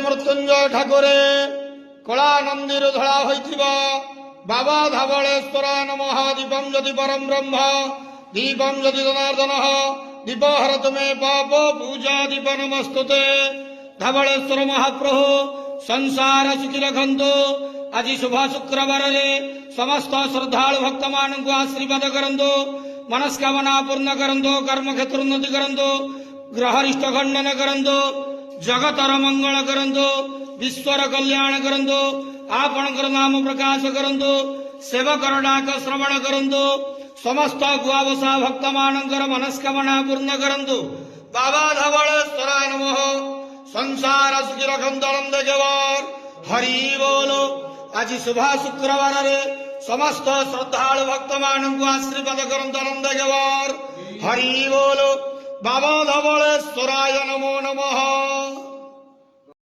मृत्युंजय ठाकुरे कलानंदीर धड़ा होइथिबा बाबा धवलेश्वराय नमः। दीपम यदि परम ब्रह्म दीपम यदि जनार्दन दीप हरतु मे पाप पूजा दीप नमस्तुते। धवलेश्वर महाप्रभु संसार सुखी रखंतु। आज शुभ शुक्रवार समस्त श्रद्धालु भक्त मान को आशीर्वाद करंतु। मनस्कामना पूर्ण करंतु। कर्म क्षेत्र उन्नति करंतु। ग्रहरिष्ट खंडन करंतु। जगतर मंगल करंतु। विश्वर कल्याण करंतु। आपणकर नाम प्रकाश करंतु। सेवकर डाक श्रवण करंतु। समस्त गुआवसा भक्त मानकर मनस्कामना पूर्ण करंतु। बाबा धवलेश्वराय नमः। संसार सुखी रखंतु आनंद केवार हरि बोलो। आज शुभ शुक्रवार समस्त श्रद्धालु भक्त मान को आशीर्वाद करंतु आनंद केवार हरि बोलो। बाबा धवलेश्वराय नमो नमः।